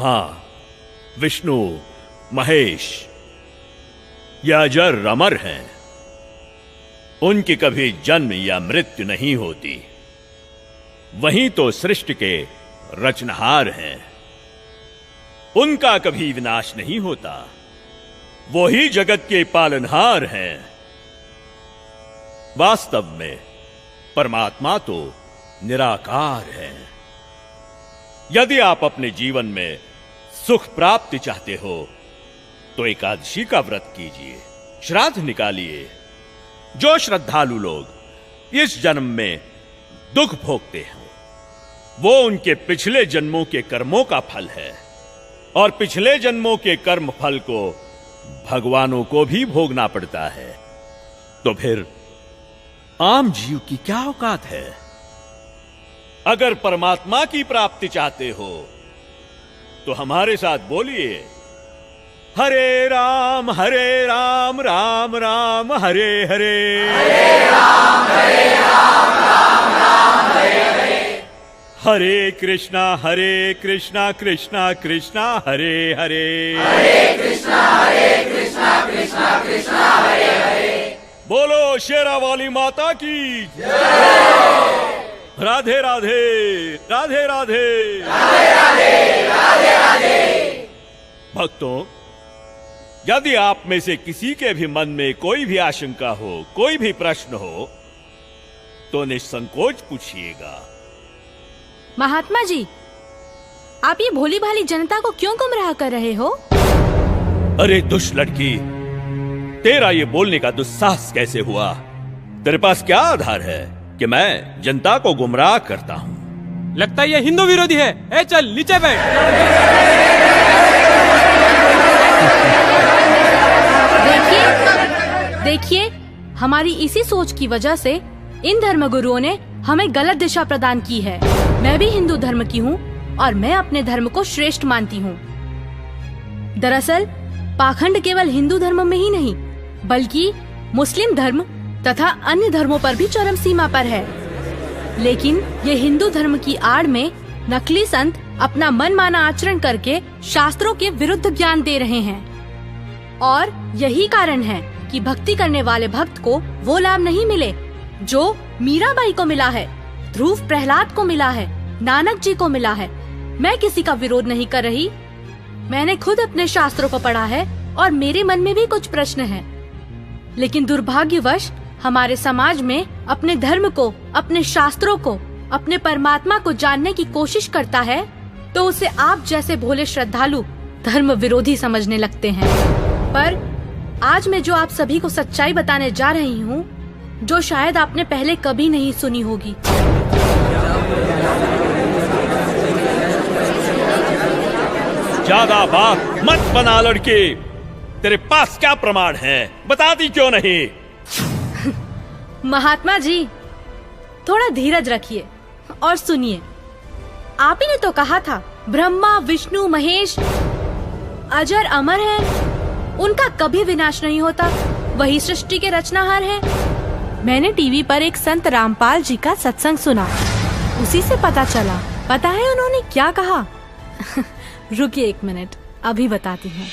ब्रह्मा, विष्णु, महेश ये अजर अमर हैं। उनकी कभी जन्म या मृत्यु नहीं होती। वही तो सृष्टि के रचनहार हैं। उनका कभी विनाश नहीं होता। वो ही जगत के पालनहार हैं। वास्तव में परमात्मा तो निराकार है। यदि आप अपने जीवन में सुख प्राप्ति चाहते हो तो एकादशी का व्रत कीजिए, श्राद्ध निकालिए। जो श्रद्धालु लोग इस जन्म में दुख भोगते हैं वो उनके पिछले जन्मों के कर्मों का फल है, और पिछले जन्मों के कर्म फल को भगवानों को भी भोगना पड़ता है। तो फिर आम जीव की क्या औकात है? अगर परमात्मा की प्राप्ति चाहते हो तो हमारे साथ बोलिए, हरे राम राम राम हरे हरे, हरे राम राम राम हरे हरे, हरे कृष्णा कृष्णा कृष्णा हरे हरे, हरे कृष्णा कृष्णा कृष्णा हरे हरे। बोलो शेरा वाली माता की राधे राधे राधे राधे राधे राधे राधे राधे। भक्तों, यदि आप में से किसी के भी मन में कोई भी आशंका हो, कोई भी प्रश्न हो तो निसंकोच पूछिएगा। महात्मा जी, आप ये भोली भाली जनता को क्यों गुमराह कर रहे हो? अरे दुष्ट लड़की, तेरा ये बोलने का दुस्साहस कैसे हुआ? तेरे पास क्या आधार है कि मैं जनता को गुमराह करता हूँ? लगता है ये हिंदू विरोधी है। ए चल नीचे बैठ। देखिए, हमारी इसी सोच की वजह से इन धर्मगुरुओं ने हमें गलत दिशा प्रदान की है। मैं भी हिंदू धर्म की हूँ और मैं अपने धर्म को श्रेष्ठ मानती हूँ। दरअसल पाखंड केवल हिंदू धर्म में ही नहीं बल्कि मुस्लिम धर्म तथा अन्य धर्मों पर भी चरम सीमा पर है। लेकिन ये हिंदू धर्म की आड़ में नकली संत अपना मनमाना आचरण करके शास्त्रों के विरुद्ध ज्ञान दे रहे हैं, और यही कारण है कि भक्ति करने वाले भक्त को वो लाभ नहीं मिले जो मीराबाई को मिला है, ध्रुव प्रहलाद को मिला है, नानक जी को मिला है। मैं किसी का विरोध नहीं कर रही। मैंने खुद अपने शास्त्रों को पढ़ा है और मेरे मन में भी कुछ प्रश्न हैं। लेकिन दुर्भाग्यवश हमारे समाज में अपने धर्म को, अपने शास्त्रों को, अपने परमात्मा को जानने की कोशिश करता है तो उसे आप जैसे भोले श्रद्धालु धर्म विरोधी समझने लगते हैं। पर आज मैं जो आप सभी को सच्चाई बताने जा रही हूँ, जो शायद आपने पहले कभी नहीं सुनी होगी। ज्यादा बात मत बना लड़के। तेरे पास क्या प्रमाण है? बताती क्यों नहीं? महात्मा जी, थोड़ा धीरज रखिए और सुनिए। आप ही ने तो कहा था ब्रह्मा, विष्णु, महेश अजर अमर हैं, उनका कभी विनाश नहीं होता, वही सृष्टि के रचनाहार हैं। मैंने टीवी पर एक संत रामपाल जी का सत्संग सुना, उसी से पता चला। पता है उन्होंने क्या कहा? रुकिए एक मिनट, अभी बताती हूँ।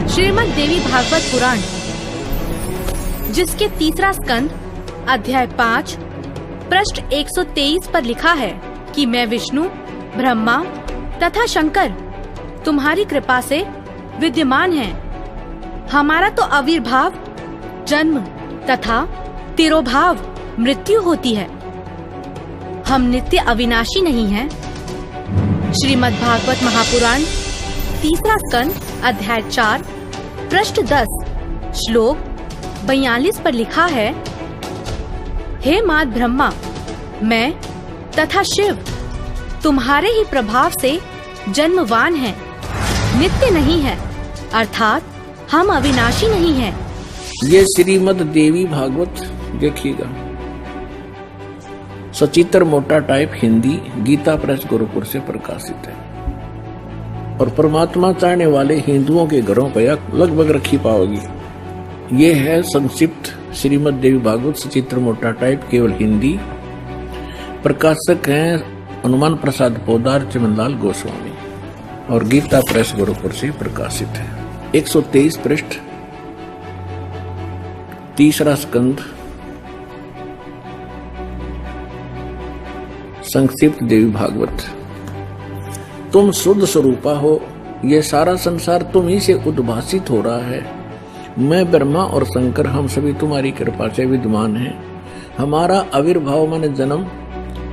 श्रीमद् देवी भागवत पुराण, जिसके तीसरा स्कंद अध्याय 5 पृष्ठ 123 पर लिखा है कि मैं विष्णु, ब्रह्मा तथा शंकर तुम्हारी कृपा से विद्यमान हैं। हमारा तो आविर्भाव, जन्म तथा तिरोभाव मृत्यु होती है। हम नित्य अविनाशी नहीं हैं। श्रीमद् भागवत महापुराण तीसरा स्कंद अध्याय 4 पृष्ठ 10 श्लोक 42 पर लिखा है, हे मात ब्रह्मा, मैं तथा शिव तुम्हारे ही प्रभाव से जन्मवान हैं, नित्य नहीं है, अर्थात हम अविनाशी नहीं हैं। ये श्रीमद् देवी भागवत देखिएगा, सचित्र मोटा टाइप हिंदी, गीता प्रेस गोरखपुर से प्रकाशित है और परमात्मा चाहने वाले हिंदुओं के घरों पर लगभग रखी पाओगी। ये है संक्षिप्त श्रीमद् देवी भागवत सचित्र मोटा टाइप, केवल हिंदी। प्रकाशक हैं हनुमान प्रसाद पोदार, चमनलाल गोस्वामी, और गीता प्रेस गोरखपुर से प्रकाशित है। 123 पृष्ठ, तीसरा स्कंद, संक्षिप्त देवी भागवत। तुम शुद्ध स्वरूपा हो, ये सारा संसार तुम ही से उद्भासित हो रहा है। मैं ब्रह्मा और शंकर हम सभी तुम्हारी कृपा से विद्यमान हैं। हमारा आविर्भाव माने जन्म,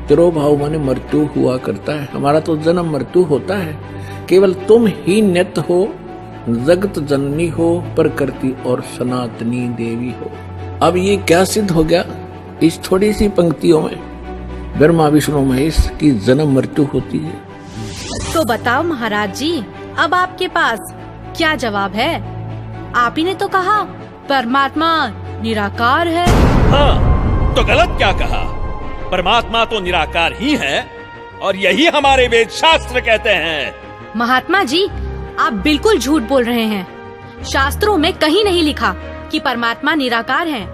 तिरोभाव माने मृत्यु हुआ करता है। हमारा तो जन्म मृत्यु होता है, केवल तुम ही नित्य हो, जगत जननी हो, प्रकृति और सनातनी देवी हो। अब ये क्या सिद्ध हो गया? इस थोड़ी सी पंक्तियों में ब्रह्मा विष्णु महेश की जन्म मृत्यु होती है। तो बताओ महाराज जी, अब आपके पास क्या जवाब है? आप ही ने तो कहा परमात्मा निराकार है। हाँ, तो गलत क्या कहा? परमात्मा तो निराकार ही है, और यही हमारे वेद शास्त्र कहते हैं। महात्मा जी, आप बिल्कुल झूठ बोल रहे हैं। शास्त्रों में कहीं नहीं लिखा कि परमात्मा निराकार है।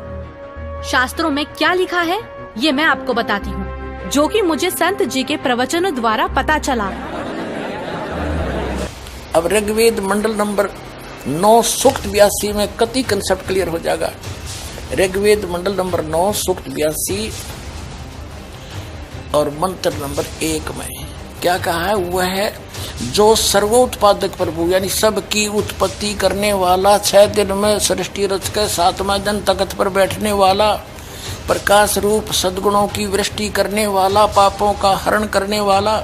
शास्त्रों में क्या लिखा है ये मैं आपको बताती हूँ, जो कि मुझे संत जी के प्रवचनों द्वारा पता चला। अब ऋग्वेद मंडल नंबर 9 सूक्त 82 में कति कंसेप्ट क्लियर हो जाएगा। ऋग्वेद मंडल नंबर 9 सूक्त 82 और मंत्र नंबर 1 में क्या कहा है? वह है जो सर्वोत्पादक प्रभु, यानी सबकी उत्पत्ति करने वाला, 6 दिन में सृष्टि रच के 7वां दिन तख्त पर बैठने वाला, प्रकाश रूप सद्गुणों की वृष्टि करने वाला, पापों का हरण करने वाला,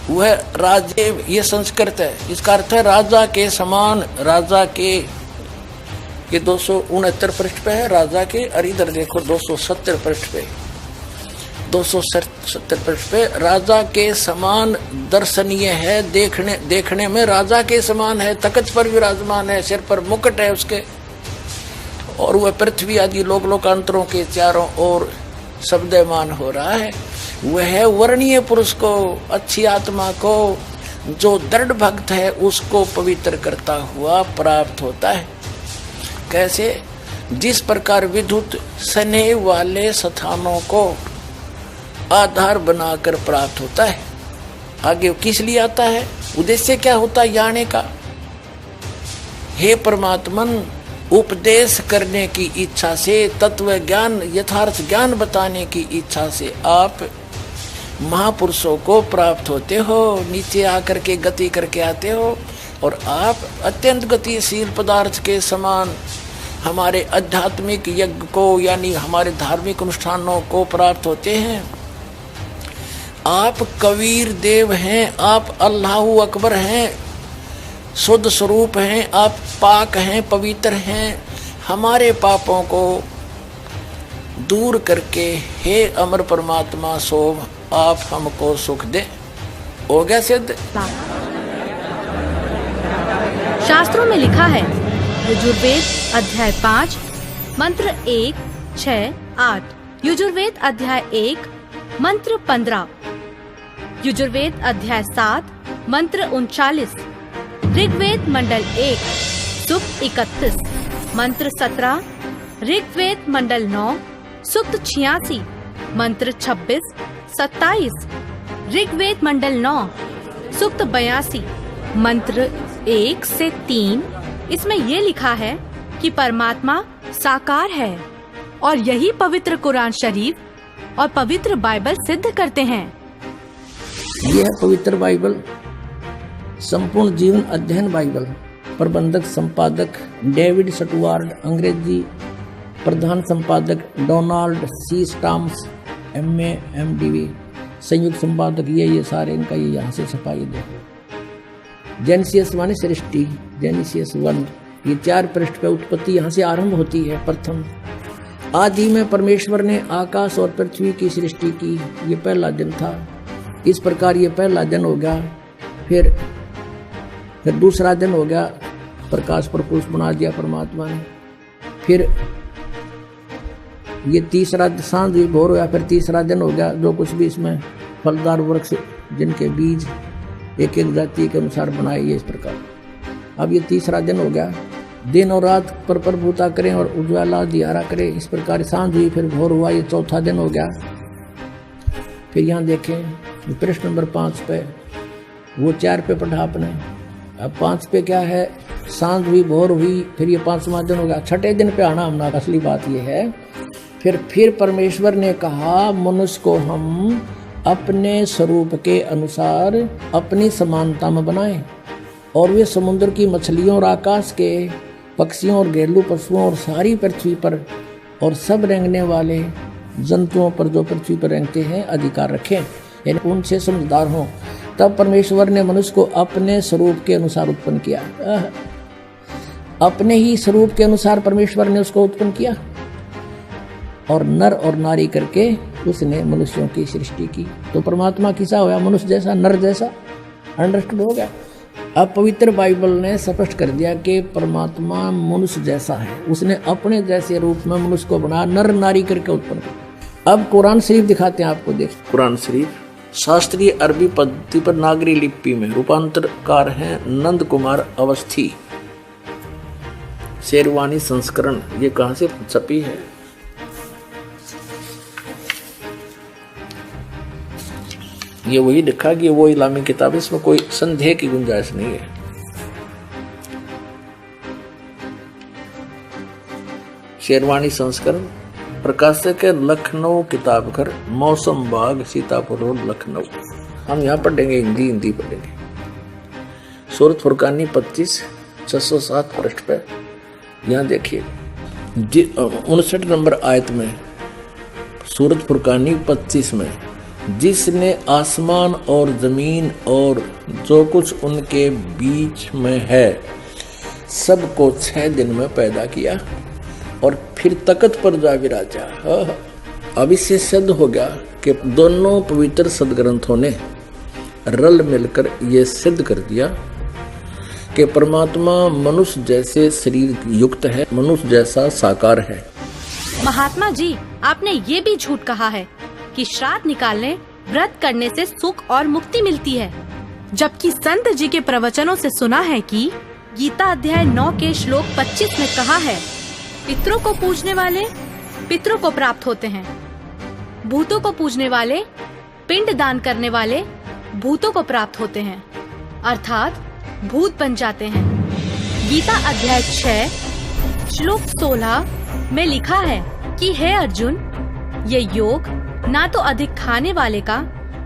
वह राजे, ये संस्कृत है। इसका अर्थ है राजा के समान। राजा के, ये 269 पृष्ठ पे है राजा के, और इधर देखो 270 पृष्ठ पे, 270 पृष्ठ पे राजा के समान दर्शनीय है। देखने में राजा के समान है। तख्त पर विराजमान है, सिर पर मुकुट है उसके, और वह पृथ्वी आदि लोक लोकांतरों के चारों ओर शब्दमान हो रहा है। वह वर्णीय पुरुष को, अच्छी आत्मा को, जो दृढ़ भक्त है उसको पवित्र करता हुआ प्राप्त होता है। कैसे? जिस प्रकार विद्युत स्नेह वाले स्थानों को आधार बनाकर प्राप्त होता है। आगे किस लिए आता है? उद्देश्य क्या होता है आने का? हे परमात्मन, उपदेश करने की इच्छा से, तत्व ज्ञान, यथार्थ ज्ञान बताने की इच्छा से आप महापुरुषों को प्राप्त होते हो, नीचे आकर के गति करके आते हो, और आप अत्यंत गतिशील पदार्थ के समान हमारे आध्यात्मिक यज्ञ को, यानी हमारे धार्मिक अनुष्ठानों को प्राप्त होते हैं। आप कबीर देव हैं, आप अल्लाहु अकबर हैं, शुद्ध स्वरूप हैं, आप पाक हैं, पवित्र हैं। हमारे पापों को दूर करके हे अमर परमात्मा सोम, आप हमको सुख दे। हो गया सिद्ध। शास्त्रों में लिखा है, यजुर्वेद अध्याय 5 मंत्र 1, 6, 8, यजुर्वेद अध्याय 1 मंत्र 15, यजुर्वेद अध्याय 7 मंत्र 39, ऋग्वेद मंडल 1 सूक्त 31 मंत्र 17, ऋग्वेद मंडल 9 सूक्त 86 मंत्र 26, 27, ऋग्वेद मंडल 9 सूक्त 82 मंत्र 1 से 3। इसमें ये लिखा है कि परमात्मा साकार है, और यही पवित्र कुरान शरीफ और पवित्र बाइबल सिद्ध करते हैं। यह है पवित्र बाइबल, संपूर्ण जीवन अध्ययन बाइबल। प्रबंधक संपादक डेविड स्टुअर्ट, अंग्रेजी प्रधान संपादक Donald C Stams, MA MDV, संयुक्त संपादक ये सारे इनका ये यहाँ से छपाई दो। जेनेसिस माने सृष्टि, जेनेसिस 1, ये 4 पृष्ठ पे उत्पत्ति यहाँ से आरंभ होती है। प्रथम आदि में परमेश्वर ने आकाश और पृथ्वी की सृष्टि की, ये पहला दिन था। इस प्रकार ये पहला दिन हो गया। फिर दूसरा दिन हो गया, प्रकाश प्रपुरुष बना दिया परमात्मा ने। फिर ये तीसरा सांझ भोर होया, फिर तीसरा दिन हो गया। जो कुछ भी इसमें फलदार वृक्ष जिनके बीज एक एक जाति के अनुसार बनाए, ये इस प्रकार। अब ये तीसरा दिन हो गया। दिन और रात पर प्रभुता करें और उज्ज्वला दियारा करें। इस प्रकार सांझ हुई, फिर भोर हुआ, ये चौथा दिन हो गया। फिर यहाँ देखें प्रश्न नंबर 5 पे, वो 4 पे पढ़ा आपने, अब 5 पे क्या है, सांझ हुई, भोर हुई, फिर ये 5वां दिन हो गया। छठे दिन पे आना हमने, असली बात ये है। फिर परमेश्वर ने कहा मनुष्य को हम अपने स्वरूप के अनुसार अपनी समानता में बनाएं, और वे समुद्र की मछलियों और आकाश के पक्षियों और घरेलू पशुओं और सारी पृथ्वी पर और सब रेंगने वाले जंतुओं पर जो पृथ्वी पर रेंगते हैं अधिकार रखें, यानी उनसे समझदार हों। तब परमेश्वर ने मनुष्य को अपने स्वरूप के अनुसार उत्पन्न किया। अपने ही स्वरूप के अनुसार परमेश्वर ने उसको उत्पन्न किया, और नर और नारी करके उसने मनुष्यों की सृष्टि की। तो परमात्मा किसा होया, मनुष्य जैसा, नर जैसा। अंडरस्टूड हो गया। अब पवित्र बाइबल ने स्पष्ट कर दिया कि परमात्मा मनुष्य जैसा है, उसने अपने जैसे रूप में मनुष्य को बनाया, नर नारी करके उत्पन्न किया। अब कुरान शरीफ दिखाते हैं आपको, देख कुरान शरीफ शास्त्रीय अरबी पद्धति पर नागरी लिपि में रूपांतरकार हैं नंद कुमार अवस्थी, शेरवानी संस्करण। ये कहां से छपी है? ये वही लिखा कि वो इस्लामी किताब, इसमें कोई संदेह की गुंजाइश नहीं है। शेरवानी संस्करण, प्रकाशक है लखनऊ किताब घर, मौसम बाग, सीतापुर रोड, लखनऊ। हम यहाँ पढ़ेंगे, हिंदी पढ़ेंगे। सूरत फुरकानी 25 607 पृष्ठ पे यहाँ देखिए 59 नंबर आयत में, सूरत फुरकानी 25 में, जिसने आसमान और जमीन और जो कुछ उनके बीच में है सबको 6 दिन में पैदा किया और फिर तख्त पर जा विराजा। अब इससे सिद्ध हो गया कि दोनों पवित्र सदग्रंथों ने रल मिलकर यह सिद्ध कर दिया कि परमात्मा मनुष्य जैसे शरीर युक्त है, मनुष्य जैसा साकार है। महात्मा जी, आपने ये भी झूठ कहा है कि श्राद्ध निकालने, व्रत करने से सुख और मुक्ति मिलती है, जबकि संत जी के प्रवचनों से सुना है कि गीता अध्याय 9 के श्लोक 25 में कहा है, पितरों को पूजने वाले पितरों को प्राप्त होते हैं, भूतों को पूजने वाले, पिंड दान करने वाले भूतों को प्राप्त होते हैं, अर्थात भूत बन जाते हैं। गीता अध्याय 6 श्लोक 16 में लिखा है कि हे अर्जुन, ये योग ना तो अधिक खाने वाले का,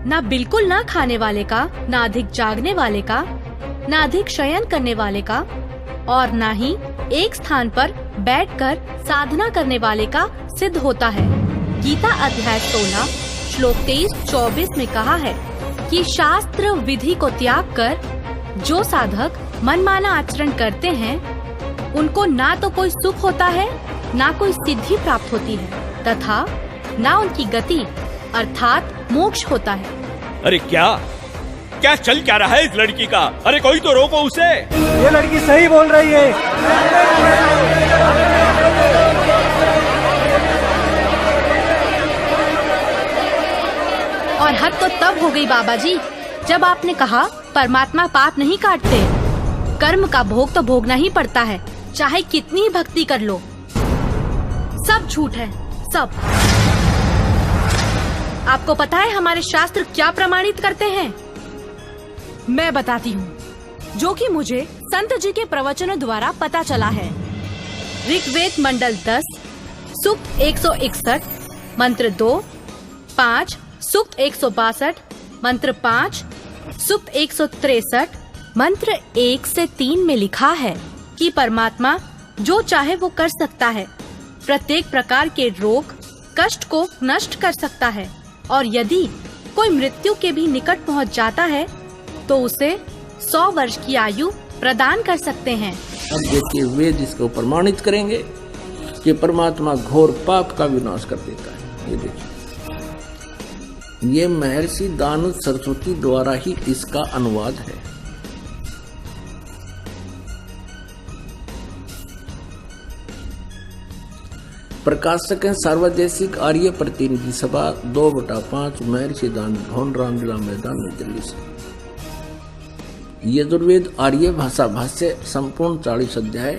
ना बिल्कुल ना खाने वाले का, ना अधिक जागने वाले का, ना अधिक शयन करने वाले का, और ना ही एक स्थान पर बैठकर साधना करने वाले का सिद्ध होता है। गीता अध्याय 16 श्लोक 23-24 में कहा है कि शास्त्र विधि को त्याग कर जो साधक मनमाना आचरण करते हैं, उनको ना तो कोई सुख होता है, ना कोई सिद्धि प्राप्त होती है, तथा ना उनकी गति अर्थात मोक्ष होता है। अरे क्या चल क्या रहा है इस लड़की का? अरे कोई तो रोको उसे। ये लड़की सही बोल रही है। और हद तो तब हो गई बाबा जी, जब आपने कहा परमात्मा पाप नहीं काटते, कर्म का भोग तो भोगना ही पड़ता है, चाहे कितनी ही भक्ति कर लो। सब झूठ है, सब। आपको पता है हमारे शास्त्र क्या प्रमाणित करते हैं? मैं बताती हूँ, जो कि मुझे संत जी के प्रवचनों द्वारा पता चला है। ऋग्वेद मंडल 10 सूक्त 161 मंत्र 2, 5 सूक्त 162 मंत्र 5 सूक्त 163 मंत्र 1 से 3 में लिखा है कि परमात्मा जो चाहे वो कर सकता है, प्रत्येक प्रकार के रोग कष्ट को नष्ट कर सकता है, और यदि कोई मृत्यु के भी निकट पहुंच जाता है तो उसे 100 वर्ष की आयु प्रदान कर सकते हैं। अब देखिए वेद इसको प्रमाणित करेंगे कि परमात्मा घोर पाप का विनाश कर देता है। ये देखिए, ये महर्षि दानव सरस्वती द्वारा ही इसका अनुवाद है। प्रकाशक है सर्वदेशिक आर्य प्रतिनिधि सभा 2/5 महर्षि दानव भवन रामलीला मैदान नई दिल्ली से। यजुर्वेद आर्य भाषा भाष्य संपूर्ण 40 अध्याय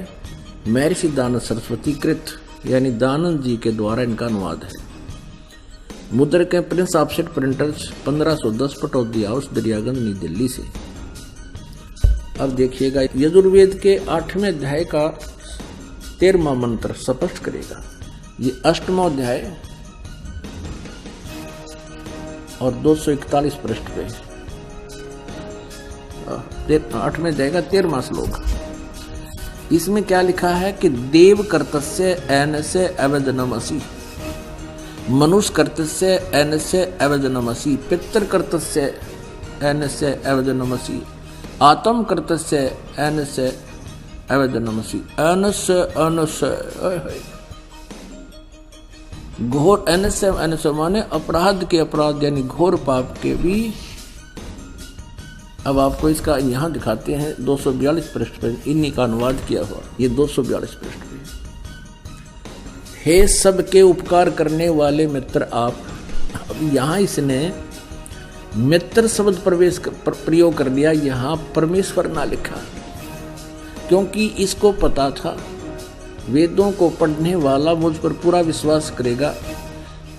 महर्षि दानंद सरस्वती कृत यानी दानंद जी के द्वारा इनका अनुवाद है। मुद्रक है Prince offset printers 1510 Pataudi house Daryaganj नई दिल्ली से। अब देखिएगा यजुर्वेद के 8वें अध्याय का 13वां मंत्र स्पष्ट करेगा। ये 8वां अध्याय और 241 पृष्ठ पे 8वें अध्याय का 13वां श्लोक। इसमें क्या लिखा है कि देव कर्तस्य एनस्य अवजनमसि, मनुष्य कर्तस्य एनस्य अवजनमसि, पितृ कर्तस्य एनस्य अवजनमसि, आत्म कर्तस्य एनस्य अवजनमसि। एनस्य एनस्य घोर एनस्य एनस्य माने अपराध के अपराध यानी घोर पाप के भी। अब आपको इसका यहाँ दिखाते हैं 242 पृष्ठ पर इन्हीं का अनुवाद किया हुआ। ये 242 पृष्ठ पे। हे सबके उपकार करने वाले मित्र आप। अब यहाँ इसने मित्र शब्द प्रयोग कर दिया, यहाँ परमेश्वर ना लिखा, क्योंकि इसको पता था वेदों को पढ़ने वाला मुझ पर पूरा विश्वास करेगा,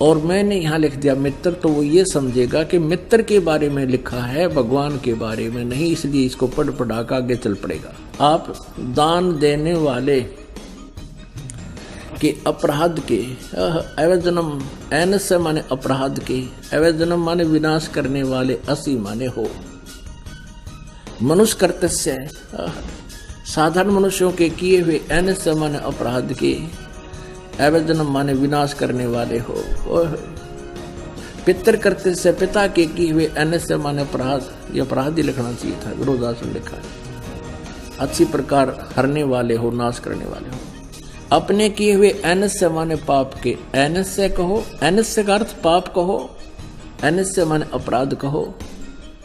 और मैंने यहाँ लिख दिया मित्र, तो वो ये समझेगा कि मित्र के बारे में लिखा है, भगवान के बारे में नहीं, इसलिए इसको पढ़ कर आगे चल पड़ेगा। आप दान देने वाले के अपराध के अवजनम, एनस्य माने अपराध के, अवजनम माने विनाश करने वाले, असी माने हो, मनुष्य कर्तस्य साधारण मनुष्यों के किए हुए, एनस्य माने अपराध के, अवजनम माने विनाश करने वाले हो। पितृ कर्तव्य से पिता के किए हुए, एनस्य माने अपराध, ये अपराध ही लिखना चाहिए था, विरोधासन लिखा है। अच्छी प्रकार हरने वाले हो, नाश करने वाले हो। अपने किए हुए, एनस्य माने पाप के, एनस्य कहो, एनस्य का अर्थ पाप कहो, एनस्य माने अपराध कहो,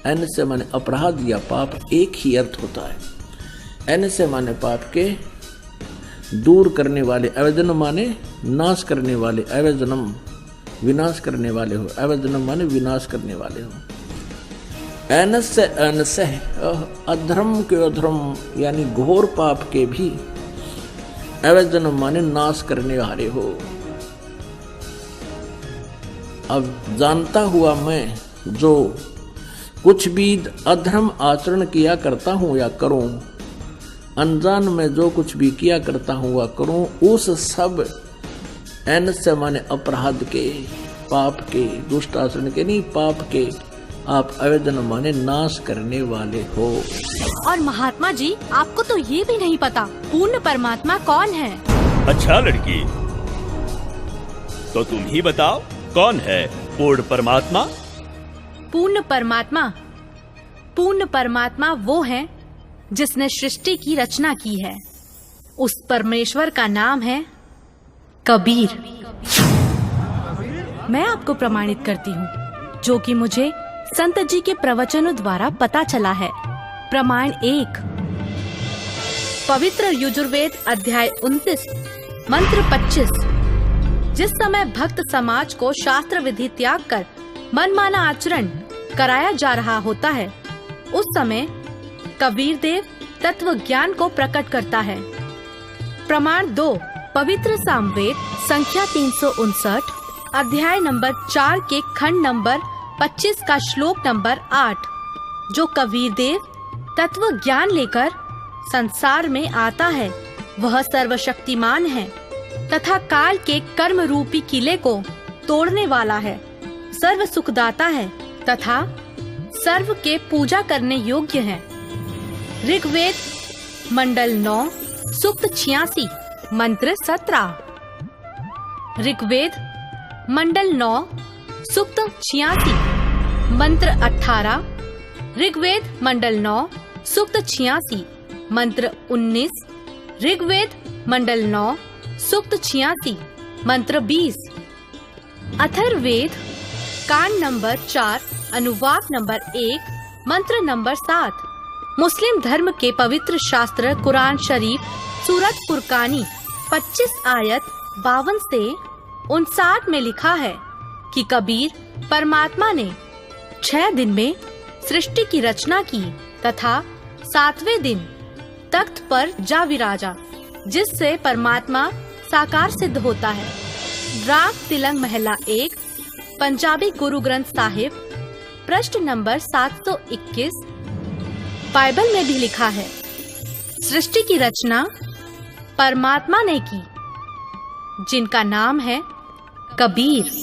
एनस्य माने अपराध या पाप एक ही अर्थ होता है। एनस्य माने पाप के दूर करने वाले, अवजनम माने नाश करने वाले, अवजनम विनाश करने वाले हो, अवजनम माने विनाश करने वाले हो। एनस्य एनस्य अधर्म के अधर्म यानी घोर पाप के भी, अवजनम माने नाश करने वाले हो। अब जानता हुआ मैं जो कुछ भी अधर्म आचरण किया करता हूं या करूं, अनजान में जो कुछ भी किया करता हूं वह करूं, उस सब एनस्य माने अपराध के, पाप के, दुष्ट आचरण के नहीं, पाप के आप अवजनम माने नाश करने वाले हो। और महात्मा जी, आपको तो ये भी नहीं पता पूर्ण परमात्मा कौन है। अच्छा लड़की, तो तुम ही बताओ कौन है पूर्ण परमात्मा? पूर्ण परमात्मा वो है जिसने सृष्टि की रचना की है। उस परमेश्वर का नाम है कबीर। मैं आपको प्रमाणित करती हूँ, जो कि मुझे संत जी के प्रवचनों द्वारा पता चला है। प्रमाण 1, पवित्र यजुर्वेद अध्याय 29 मंत्र 25। जिस समय भक्त समाज को शास्त्र विधि त्याग कर मनमाना आचरण कराया जा रहा होता है, उस समय कबीर देव तत्व ज्ञान को प्रकट करता है। प्रमाण 2, पवित्र सामवेद संख्या 359 अध्याय नंबर 4 के खंड नंबर 25 का श्लोक नंबर 8, जो कबीर देव तत्व ज्ञान लेकर संसार में आता है, वह सर्वशक्तिमान है तथा काल के कर्म रूपी किले को तोड़ने वाला है, सर्व सुखदाता है तथा सर्व के पूजा करने योग्य है। ऋग्वेद मंडल 9 सूक्त 86 मंत्र 17। ऋग्वेद मंडल 9 सूक्त 86 मंत्र 18। ऋग्वेद मंडल 9 सूक्त 86 मंत्र 19। ऋग्वेद मंडल 9 सूक्त 86 मंत्र 20। अथर्ववेद कांड नंबर 4 अनुवाक नंबर 1 मंत्र नंबर 7। मुस्लिम धर्म के पवित्र शास्त्र कुरान शरीफ सूरत फुरकानी 25 आयत 52 से 59 में लिखा है कि कबीर परमात्मा ने 6 दिन में सृष्टि की रचना की तथा 7वें दिन तख्त पर जा विराजा। जिससे परमात्मा साकार सिद्ध होता है। राग तिलंग महला 1, पंजाबी गुरु ग्रंथ साहिब, पृष्ठ नंबर 721। बाइबल में भी लिखा है, सृष्टि की रचना परमात्मा ने की, जिनका नाम है कबीर।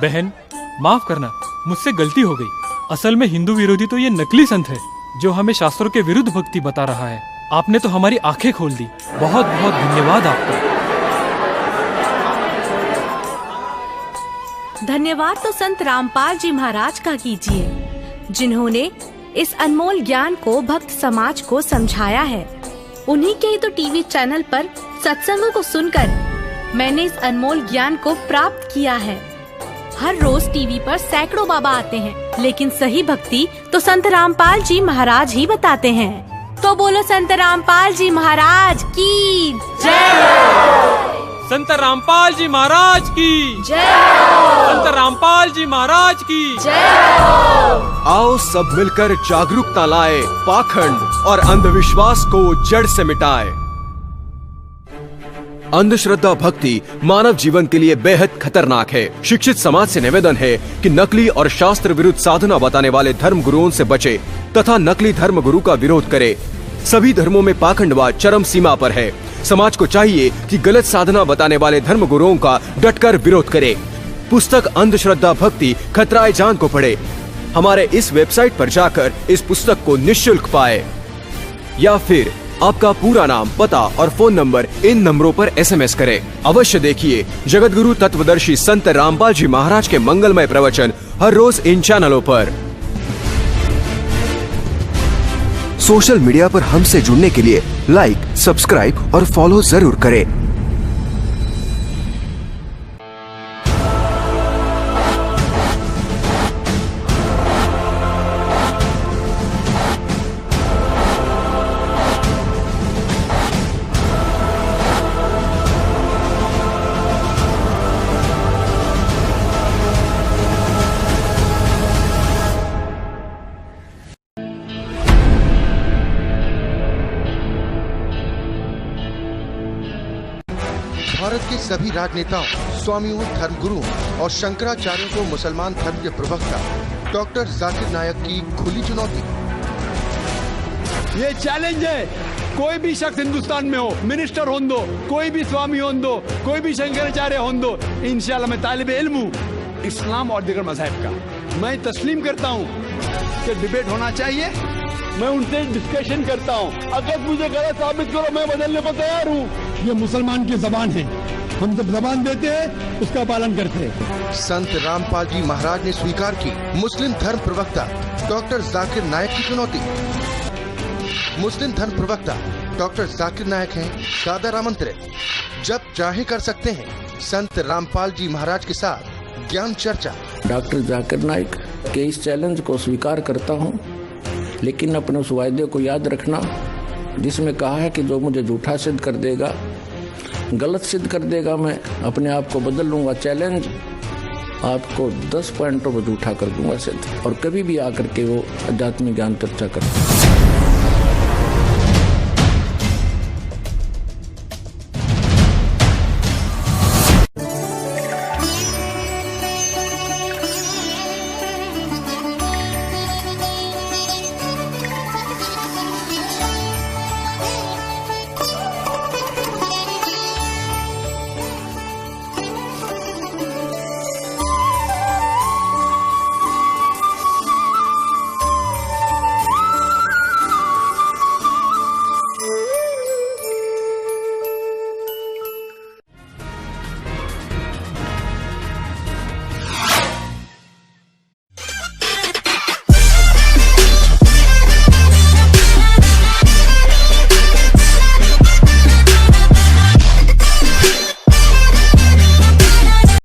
बहन, माफ करना, मुझसे गलती हो गई। असल में हिंदू विरोधी तो ये नकली संत है जो हमें शास्त्रों के विरुद्ध भक्ति बता रहा है। आपने तो हमारी आंखें खोल दी। बहुत बहुत धन्यवाद आपका। धन्यवाद तो संत रामपाल जी महाराज का कीजिए, जिन्होंने इस अनमोल ज्ञान को भक्त समाज को समझाया है। उन्हीं के ही तो टीवी चैनल पर सत्संगों को सुनकर मैंने इस अनमोल ज्ञान को प्राप्त किया है। हर रोज टीवी पर सैकड़ों बाबा आते हैं, लेकिन सही भक्ति तो संत रामपाल जी महाराज ही बताते हैं। तो बोलो संत रामपाल जी महाराज की जय। संत रामपाल जी महाराज की जय। संत रामपाल जी महाराज की जय। आओ सब मिलकर जागरूकता लाए, पाखंड और अंधविश्वास को जड़ से मिटाए। अंधश्रद्धा भक्ति मानव जीवन के लिए बेहद खतरनाक है। शिक्षित समाज से निवेदन है कि नकली और शास्त्र विरुद्ध साधना बताने वाले धर्म गुरुओं से बचे तथा नकली धर्म गुरु का विरोध करे। सभी धर्मों में पाखंडवाद चरम सीमा पर है। समाज को चाहिए कि गलत साधना बताने वाले धर्म गुरुओं का डटकर विरोध करे। पुस्तक अंधश्रद्धा भक्ति खतराए जान को पढ़े। हमारे इस वेबसाइट पर जाकर इस पुस्तक को निःशुल्क पाए, या फिर आपका पूरा नाम, पता और फोन नंबर इन नंबरों पर SMS करें। अवश्य देखिए जगतगुरु तत्वदर्शी संत रामपाल जी महाराज के मंगलमय प्रवचन हर रोज इन चैनलों पर। सोशल मीडिया पर हमसे जुड़ने के लिए लाइक, सब्सक्राइब और फॉलो जरूर करें। भारत के सभी राजनेताओं, स्वामियों, धर्मगुरुओं और शंकराचार्यों को मुसलमान धर्म के प्रवक्ता डॉक्टर जाकिर नायक की खुली चुनौती। ये चैलेंज है, कोई भी शख्स हिंदुस्तान में हो, मिनिस्टर हों दो, कोई भी स्वामी हों दो, कोई भी शंकराचार्य हों दो, इंशाल्लाह मैं तालिब इल्म हूँ इस्लाम और दीगर मज़हब का। मैं तस्लीम करता हूँ कि डिबेट होना चाहिए। मैं उनसे डिस्कशन करता हूँ। अगर मुझे गलत साबित करो, मैं बदलने को तैयार हूँ। ये मुसलमान की जबान है, हम जब जबान देते हैं उसका पालन करते हैं। संत रामपाल जी महाराज ने स्वीकार की मुस्लिम धर्म प्रवक्ता डॉक्टर जाकिर नायक की चुनौती। मुस्लिम धर्म प्रवक्ता डॉक्टर जाकिर नायक हैं सादर आमंत्रित। जब चाहे कर सकते हैं संत रामपाल जी महाराज के साथ ज्ञान चर्चा। डॉक्टर जाकिर नायक के इस चैलेंज को स्वीकार करता हूँ, लेकिन अपने उस वायदे को याद रखना जिसमें कहा है कि जो मुझे झूठा सिद्ध कर देगा, गलत सिद्ध कर देगा, मैं अपने आप को बदल लूंगा। चैलेंज, आपको 10 पॉइंटों पर झूठा कर दूंगा सिद्ध, और कभी भी आकर के वो आध्यात्मिक ज्ञान चर्चा करता।